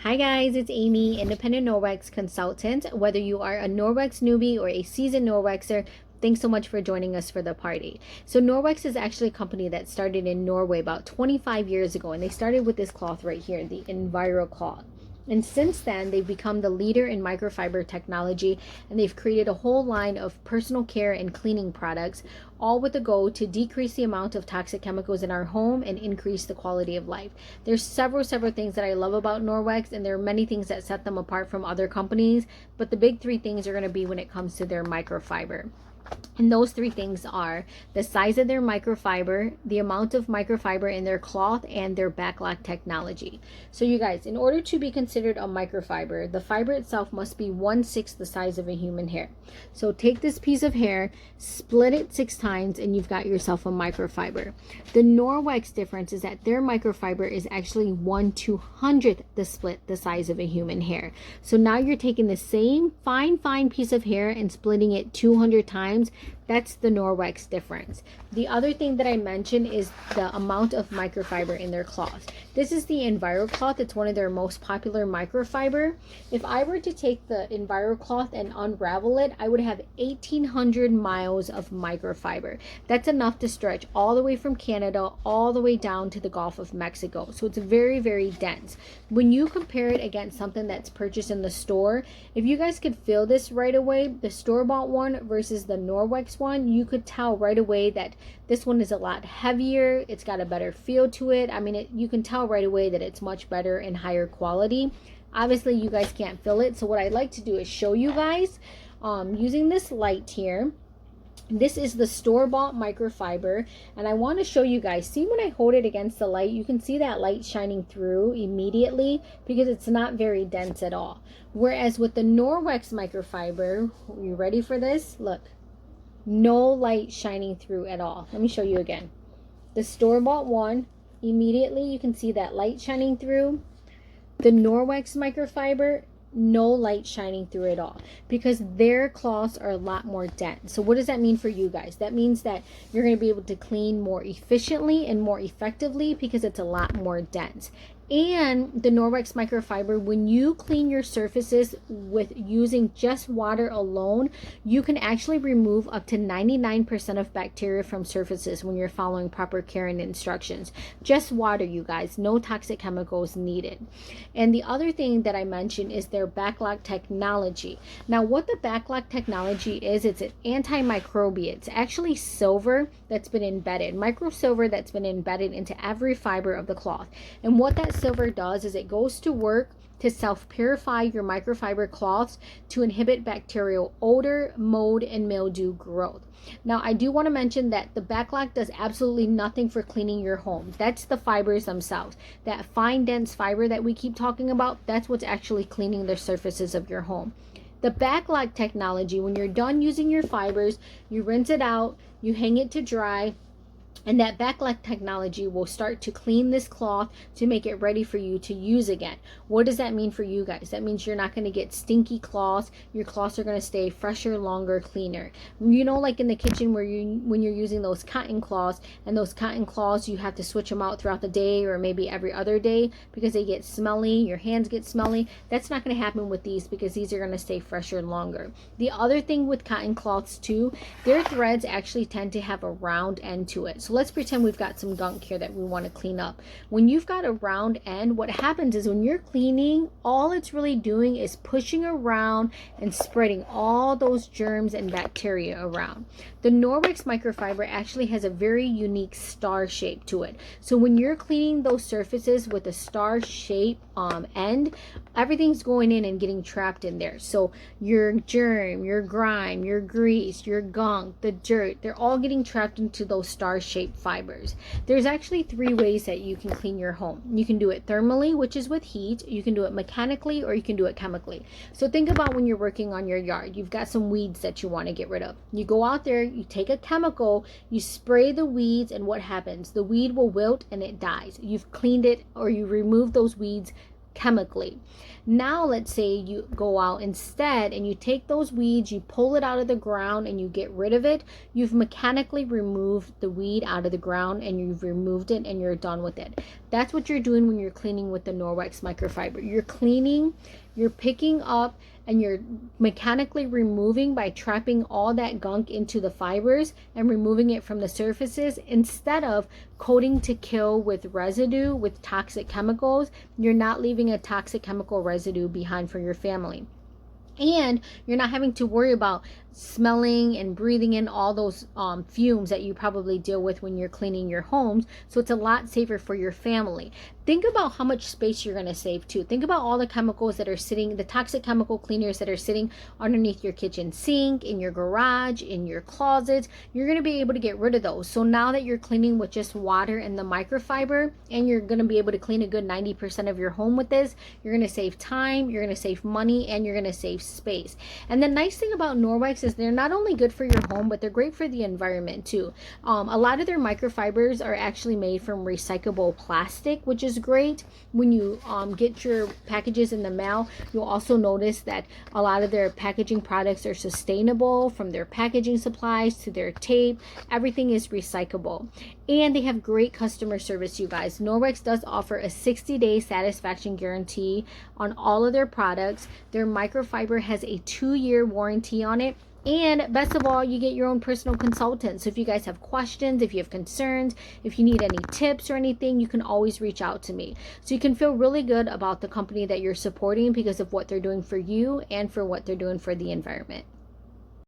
Hi guys, it's Amy, independent Norwex consultant. Whether you are a Norwex newbie or a seasoned Norwexer, thanks so much for joining us for the party. So Norwex is actually a company that started in Norway about 25 years ago, and they started with this cloth right here, the Enviro cloth. And since then, they've become the leader in microfiber technology, and they've created a whole line of personal care and cleaning products, all with the goal to decrease the amount of toxic chemicals in our home and increase the quality of life. There's several things that I love about Norwex, and there are many things that set them apart from other companies, but the big three things are going to be when it comes to their microfiber. And those three things are the size of their microfiber, the amount of microfiber in their cloth, and their backlog technology. So you guys, in order to be considered a microfiber, the fiber itself must be 1/6 the size of a human hair. So take this piece of hair, split it 6 times, and you've got yourself a microfiber. The Norwex difference is that their microfiber is actually 1/200th the size of a human hair. So now you're taking the same fine piece of hair and splitting it 200 times. That's the Norwex difference. The other thing that I mentioned is the amount of microfiber in their cloth. This is the Enviro cloth. It's one of their most popular microfiber. If I were to take the Enviro cloth and unravel it, I would have 1,800 miles of microfiber. That's enough to stretch all the way from Canada all the way down to the Gulf of Mexico. So it's very dense. When you compare it against something that's purchased in the store, if you guys could feel this right away, the store-bought one versus the Norwex one, you could tell right away that this one is a lot heavier. It's got a better feel to it. I mean, you can tell right away that it's much better and higher quality. Obviously, you guys can't feel it. So what I'd like to do is show you guys using this light here. This is the store-bought microfiber, and I want to show you guys. See, when I hold it against the light, you can see that light shining through immediately because it's not very dense at all. Whereas with the Norwex microfiber, are you ready for this? Look, no light shining through at all. Let me show you again. The store-bought one, immediately you can see that light shining through. The Norwex microfiber, no light shining through at all because their cloths are a lot more dense. So what does that mean for you guys? That means that you're going to be able to clean more efficiently and more effectively because it's a lot more dense. And the Norwex microfiber, when you clean your surfaces with using just water alone, you can actually remove up to 99% of bacteria from surfaces when you're following proper care and instructions. Just water, you guys, no toxic chemicals needed. And the other thing that I mentioned is their backlog technology. Now, what the backlog technology is, it's an antimicrobial. It's actually silver that's been embedded, microsilver that's been embedded into every fiber of the cloth. And what that silver does is it goes to work to self-purify your microfiber cloths to inhibit bacterial odor, mold, and mildew growth. Now, I do want to mention that the backlog does absolutely nothing for cleaning your home. That's the fibers themselves. That fine, dense fiber that we keep talking about, that's what's actually cleaning the surfaces of your home. The backlog technology, when you're done using your fibers, you rinse it out, you hang it to dry, and that backlog technology will start to clean this cloth to make it ready for you to use again. What does that mean for you guys? That means you're not going to get stinky cloths. Your cloths are going to stay fresher, longer, cleaner. You know, like in the kitchen where when you're using those cotton cloths, and those cotton cloths, you have to switch them out throughout the day or maybe every other day because they get smelly, your hands get smelly. That's not going to happen with these because these are going to stay fresher and longer. The other thing with cotton cloths too, their threads actually tend to have a round end to it. So let's pretend we've got some gunk here that we want to clean up. When you've got a round end, what happens is when you're cleaning, all it's really doing is pushing around and spreading all those germs and bacteria around. The Norwex microfiber actually has a very unique star shape to it. So when you're cleaning those surfaces with a star shape end, everything's going in and getting trapped in there. So your germ, your grime, your grease, your gunk, the dirt, they're all getting trapped into those star-shaped fibers. There's actually 3 ways that you can clean your home. You can do it thermally, which is with heat. You can do it mechanically, or you can do it chemically. So think about when you're working on your yard. You've got some weeds that you want to get rid of. You go out there, you take a chemical, you spray the weeds, and what happens? The weed will wilt and it dies. You've cleaned it, or you remove those weeds chemically. Now let's say you go out instead and you take those weeds, you pull it out of the ground and you get rid of it. You've mechanically removed the weed out of the ground and you've removed it and you're done with it. That's what you're doing when you're cleaning with the Norwex microfiber. You're cleaning, you're picking up, and you're mechanically removing by trapping all that gunk into the fibers and removing it from the surfaces, instead of coating to kill with residue, with toxic chemicals. You're not leaving a toxic chemical residue behind for your family. And you're not having to worry about smelling and breathing in all those fumes that you probably deal with when you're cleaning your homes. So it's a lot safer for your family. Think about how much space you're going to save too. Think about all the chemicals that are sitting, the toxic chemical cleaners that are sitting underneath your kitchen sink, in your garage, in your closets. You're going to be able to get rid of those. So now that you're cleaning with just water and the microfiber, and you're going to be able to clean a good 90% of your home with this, you're going to save time, you're going to save money, and you're going to save space. And the nice thing about Norwex is they're not only good for your home, but they're great for the environment too. A lot of their microfibers are actually made from recyclable plastic, which is great. When you get your packages in the mail, you'll also notice that a lot of their packaging products are sustainable, from their packaging supplies to their tape. Everything is recyclable. And they have great customer service, you guys. Norwex does offer a 60-day satisfaction guarantee on all of their products. Their microfiber has a 2-year warranty on it. And best of all, you get your own personal consultant. So if you guys have questions, if you have concerns, if you need any tips or anything, you can always reach out to me. So you can feel really good about the company that you're supporting because of what they're doing for you and for what they're doing for the environment.